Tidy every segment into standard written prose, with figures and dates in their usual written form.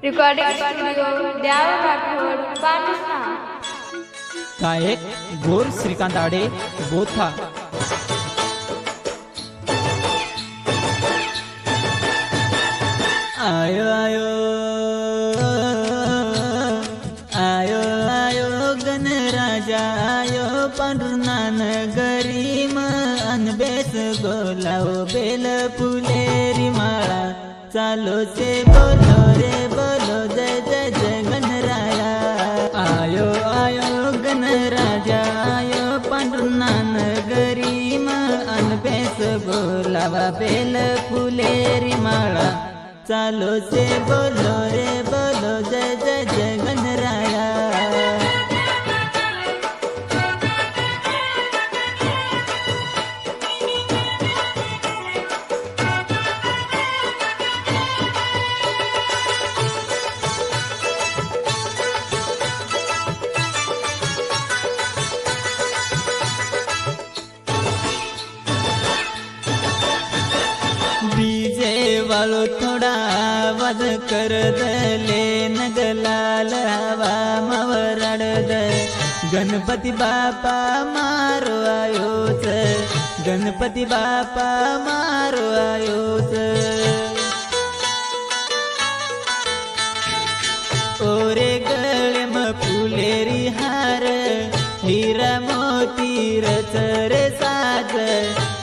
Recording studio द्याव राठोड पाटणा। गायक गोर श्रीकांत आडे बोथा। आयो आयो आयो आयो गणराजा आयो पांडुरनान गरीम अनबेस बोलाओ बेल फुलेरी माळा चालो से बोलो रे बोलो जय जय जय गणराया। आयो आयो गणराजा आयो पांडुरनान गरीम अनबेस बोलावा बेल फुलेरी माळा चालो से बोलो रे बोलो जय जय जय गणराया। डीजे वालो थोड़ा आवाज कर दले नगलाल हवा मवरड दे गणपति बापा मारो आयोच गणपति बापा मारो आयोच। ओरे गळे म फुलेरी हार हीरा मोती रचरे साज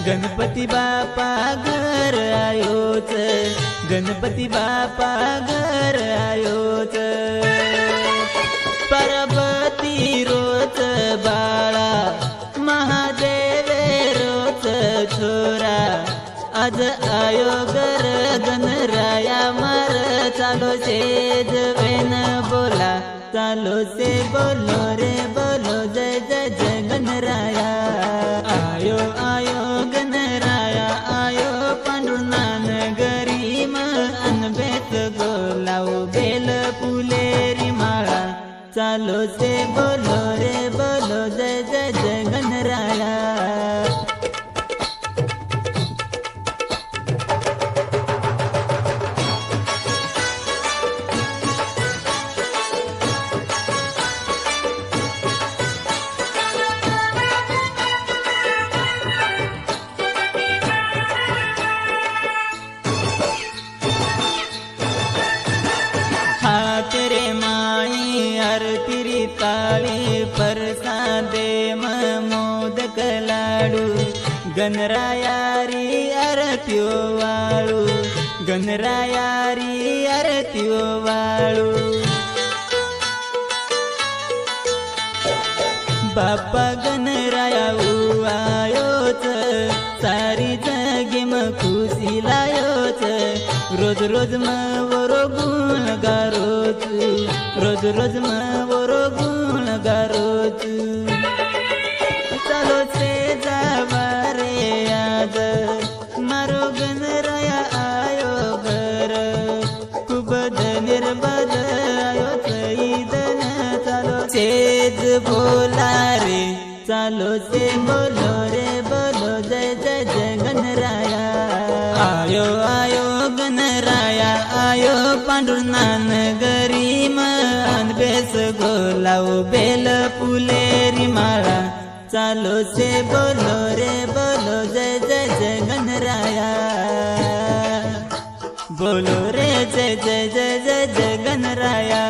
गणपति बापा घर आयोच गणपति बापा घर आयोच। पार्वती रोच बाळा महादेवे रोच छोरा आज आयो घर गणराया मार चालो सेज वेन बोला चालो से बोलो रे बोलो जय जय जय गणराया। आयो आयो गणराया आयो पांडुरनान गरीम अनबेस गोलाओ बेल फुलेरी माळा चालो से बोलो रे बोलो जय जय जय गणराया। तेरे माई आरती ताली परसादे मोदक लाडू गणरायारी आरतीओ वाळू गणरायारी आरतीओ वाळू। बाप्पा गणराया आयोच सारी जगे म खुशी लायोच रोज रोज म वरो गुण गारोच रोज रोज म वरो गुण गारोच। चालो से जावा रे आज मारो गणराया आयो घर खूब निर्बद आयो चैदन चालो सेज बोला रे चालो से बोलो रे बोलो जय जय जय गणराया। आयो आयो गणराया आयो पांडुरनान गरीम अनबेस गोलाओ बेल फुलेरी माळा चालो से बोलो रे बोलो जय जय जय गणराया। बोलो रे जय जय जय जय जय गणराया।